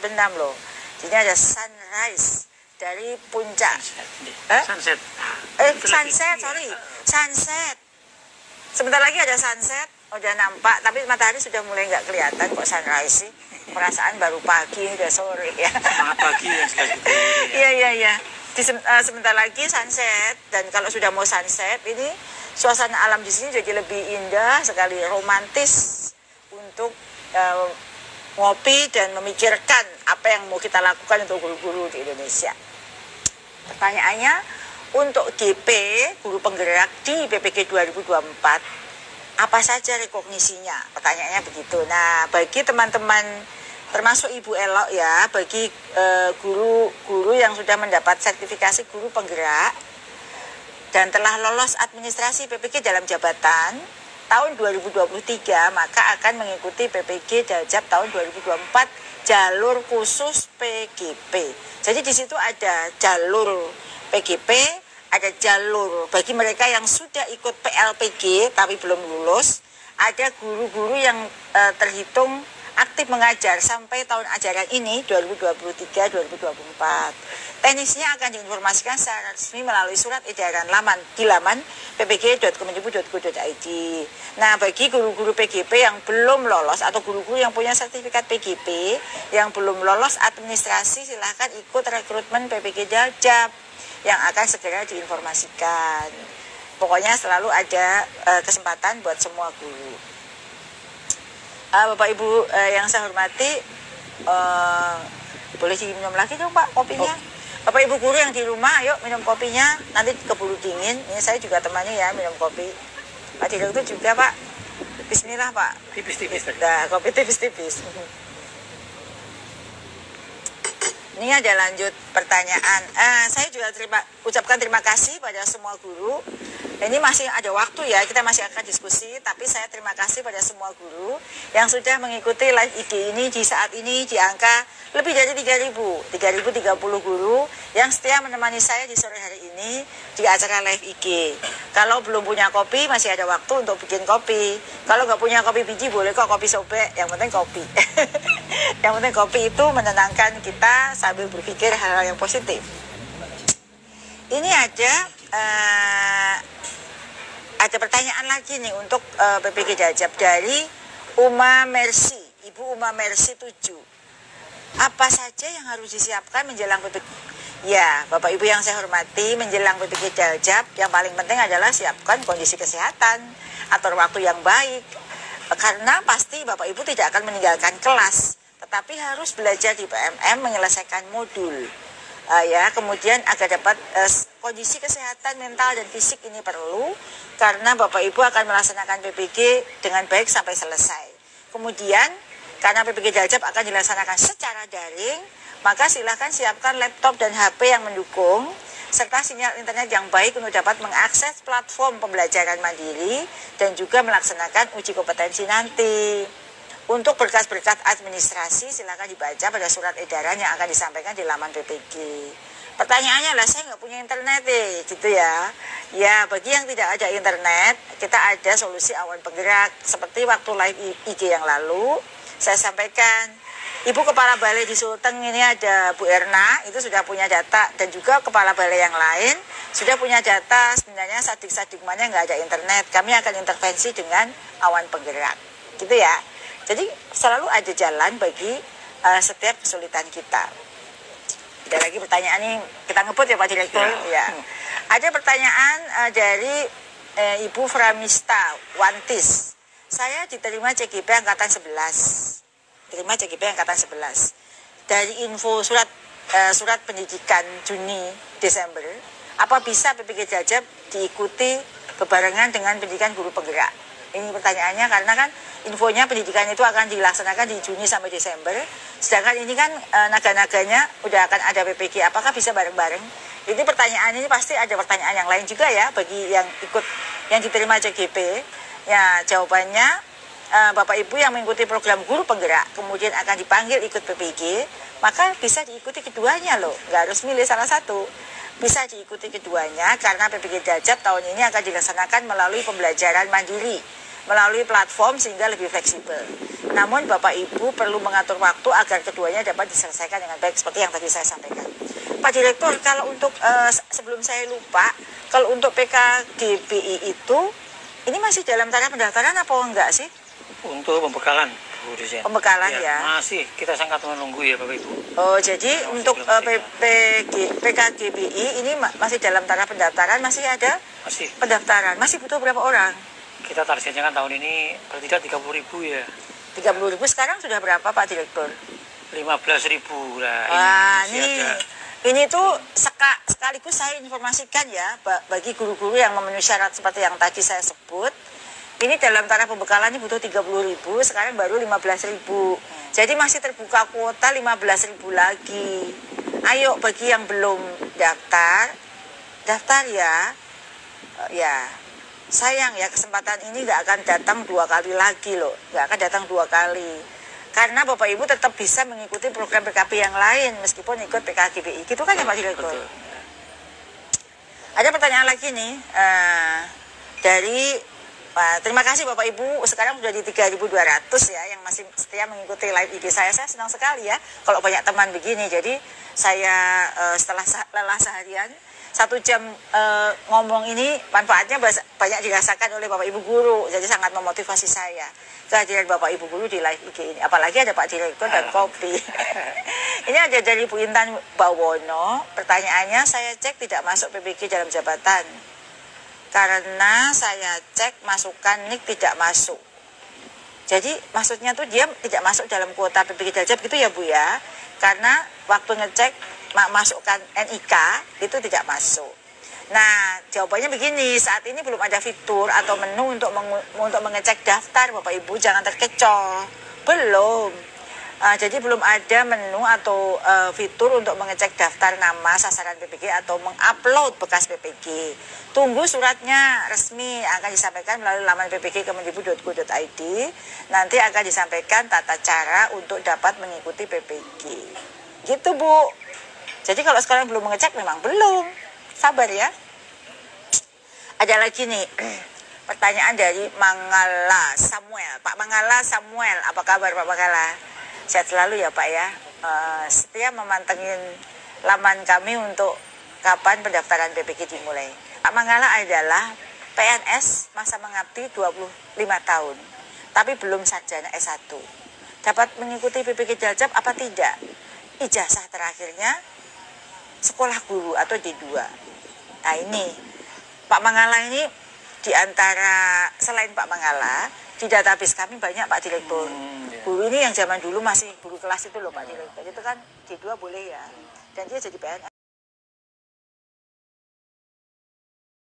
terbenam loh. Jadi ada sunrise dari puncak. Sunset. Sunset. Sebentar lagi ada sunset, udah nampak, tapi matahari sudah mulai nggak kelihatan kok sunrise sih. Perasaan baru pagi, udah sore ya. Semangat pagi ya sekali gitu. Iya. Sebentar lagi sunset, dan kalau sudah mau sunset ini suasana alam di sini jadi lebih indah sekali, romantis untuk ngopi dan memikirkan apa yang mau kita lakukan untuk guru-guru di Indonesia. Pertanyaannya, untuk GP, guru penggerak di PPG 2024, apa saja rekognisinya? Pertanyaannya begitu. Nah, bagi teman-teman, termasuk Ibu Elok ya, bagi guru-guru yang sudah mendapat sertifikasi guru penggerak dan telah lolos administrasi PPG dalam jabatan tahun 2023, maka akan mengikuti PPG Daljab tahun 2024 jalur khusus PGP. Jadi di situ ada jalur PGP, ada jalur bagi mereka yang sudah ikut PLPG tapi belum lulus, ada guru-guru yang terhitung aktif mengajar sampai tahun ajaran ini 2023-2024. Teknisnya akan diinformasikan secara resmi melalui surat edaran di laman ppg.kemendikbud.go.id. Nah, bagi guru-guru PGP yang belum lolos atau guru-guru yang punya sertifikat PGP yang belum lolos administrasi, silahkan ikut rekrutmen PPG Daljab yang akan segera diinformasikan. Pokoknya selalu ada kesempatan buat semua guru. Bapak Ibu yang saya hormati, boleh diminum lagi dong Pak kopinya. Bapak Ibu guru yang di rumah, ayo minum kopinya, nanti keburu dingin. Ini saya juga temani ya minum kopi. Pak Direktur juga Pak. Bismillah Pak. Tipis-tipis. Nah, kopi tipis-tipis. Ini ada lanjut pertanyaan. Saya juga ucapkan terima kasih pada semua guru. Ini masih ada waktu ya, kita masih akan diskusi, tapi saya terima kasih pada semua guru yang sudah mengikuti live IG ini di saat ini di angka lebih dari 3.030 guru yang setia menemani saya di sore hari ini di acara live IG. Kalau belum punya kopi, masih ada waktu untuk bikin kopi. Kalau nggak punya kopi biji, boleh kok kopi sobek, yang penting kopi. Yang penting kopi itu menenangkan kita sambil berpikir hal-hal yang positif. Ini ada pertanyaan lagi nih untuk PPG Daljab dari Uma Mercy, Ibu Uma Mercy 7. Apa saja yang harus disiapkan menjelang PPG? Ya, Bapak Ibu yang saya hormati, menjelang PPG Daljab yang paling penting adalah siapkan kondisi kesehatan, atur waktu yang baik. Karena pasti Bapak Ibu tidak akan meninggalkan kelas, tetapi harus belajar di PMM menyelesaikan modul. Kemudian agar dapat kondisi kesehatan mental dan fisik ini perlu, karena Bapak Ibu akan melaksanakan PPG dengan baik sampai selesai. Kemudian karena PPG Daljab akan dilaksanakan secara daring, maka silakan siapkan laptop dan HP yang mendukung serta sinyal internet yang baik untuk dapat mengakses platform pembelajaran mandiri dan juga melaksanakan uji kompetensi nanti. Untuk berkas-berkas administrasi silakan dibaca pada surat edaran yang akan disampaikan di laman PPG. Pertanyaannya adalah saya nggak punya internet gitu ya. Ya, bagi yang tidak ada internet, kita ada solusi awan penggerak. Seperti waktu live IG yang lalu, saya sampaikan, Ibu Kepala Balai di Sulteng ini ada Bu Erna, itu sudah punya data, dan juga Kepala Balai yang lain sudah punya data, sebenarnya sadik-sadikmannya nggak ada internet. Kami akan intervensi dengan awan penggerak, gitu ya. Jadi selalu ada jalan bagi setiap kesulitan kita. Ada lagi pertanyaan ini, kita ngebut ya Pak Direktur. Ya. Ada pertanyaan dari Ibu Framista Wantis. Saya diterima CGP Angkatan 11. Terima CGP Angkatan 11. Dari info surat pendidikan Juni Desember, apa bisa PPG Daljab diikuti bebarengan dengan pendidikan guru penggerak? Ini pertanyaannya karena kan infonya pendidikan itu akan dilaksanakan di Juni sampai Desember. Sedangkan ini kan naga-naganya udah akan ada PPG. Apakah bisa bareng-bareng? Ini pertanyaan ini pasti ada pertanyaan yang lain juga ya bagi yang ikut yang diterima CGP. Ya, jawabannya Bapak Ibu yang mengikuti program guru penggerak kemudian akan dipanggil ikut PPG, maka bisa diikuti keduanya loh. Nggak harus milih salah satu. Bisa diikuti keduanya karena PPG Daljab tahun ini akan dilaksanakan melalui pembelajaran mandiri melalui platform sehingga lebih fleksibel. Namun Bapak Ibu perlu mengatur waktu agar keduanya dapat diselesaikan dengan baik seperti yang tadi saya sampaikan. Pak Direktur, kalau untuk sebelum saya lupa, kalau untuk PKGBI itu ini masih dalam taraf pendaftaran apa enggak sih? Untuk pembekalan, Bu Dirjen. Pembekalan ya. Masih, kita sangat menunggu ya Bapak Ibu. Oh, jadi untuk PKGBI ini masih dalam taraf pendaftaran, masih ada? Masih. Pendaftaran, masih butuh berapa orang? Kita targetnya kan tahun ini paling tidak 30.000 ya. 30.000, sekarang sudah berapa Pak Direktur? 15.000 lah. Wah, ini ini tuh sekaligus saya informasikan ya bagi guru-guru yang memenuhi syarat seperti yang tadi saya sebut. Ini dalam taraf pembekalan ini butuh 30.000, sekarang baru 15.000. Jadi masih terbuka kuota 15.000 lagi. Ayo bagi yang belum daftar ya. Ya, sayang ya kesempatan ini nggak akan datang 2 kali lagi loh. Nggak akan datang 2 kali. Karena Bapak Ibu tetap bisa mengikuti program PKP yang lain meskipun ikut PKGBI. Gitu kan ya Pak Direktur? Ada pertanyaan lagi nih dari terima kasih Bapak Ibu, sekarang sudah di 3.200 ya yang masih setia mengikuti live IG saya. Saya senang sekali ya kalau banyak teman begini. Jadi saya setelah lelah seharian 1 jam ngomong ini manfaatnya banyak dirasakan oleh Bapak Ibu guru. Jadi sangat memotivasi saya kehadiran Bapak Ibu guru di live IG ini. Apalagi ada Pak Direktur dan kopi. Ini ada dari Bu Intan Bawono. Pertanyaannya, saya cek tidak masuk PPG dalam jabatan. Karena saya cek masukan NIK tidak masuk. Jadi maksudnya tuh dia tidak masuk dalam kuota PPG Daljab gitu ya Bu ya. Karena waktu ngecek masukkan NIK itu tidak masuk. Nah jawabannya begini, saat ini belum ada fitur atau menu untuk mengecek daftar Bapak Ibu, jangan terkecoh. Belum. Jadi belum ada menu atau fitur untuk mengecek daftar nama sasaran PPG atau mengupload bekas PPG. Tunggu suratnya resmi, akan disampaikan melalui laman ppg.kemendikbud.go.id. Nanti akan disampaikan tata cara untuk dapat mengikuti PPG. Gitu Bu. Jadi kalau sekarang belum mengecek memang belum. Sabar ya. Ada lagi nih pertanyaan dari Mangala Samuel. Pak Mangala Samuel, apa kabar Pak Mangala? Sehat selalu ya Pak ya. Setia memantengin laman kami untuk kapan pendaftaran PPG dimulai. Pak Mangala adalah PNS masa mengabdi 25 tahun, tapi belum sarjana S1. Dapat mengikuti PPG Daljab apa tidak? Ijazah terakhirnya sekolah guru atau D2. Nah ini Pak Mangala ini diantara selain Pak Mangala di database kami banyak Pak Direktur. Guru ini yang zaman dulu masih guru kelas itu loh Pak Direktur. Itu kan D2 boleh ya. Dan dia jadi PNS.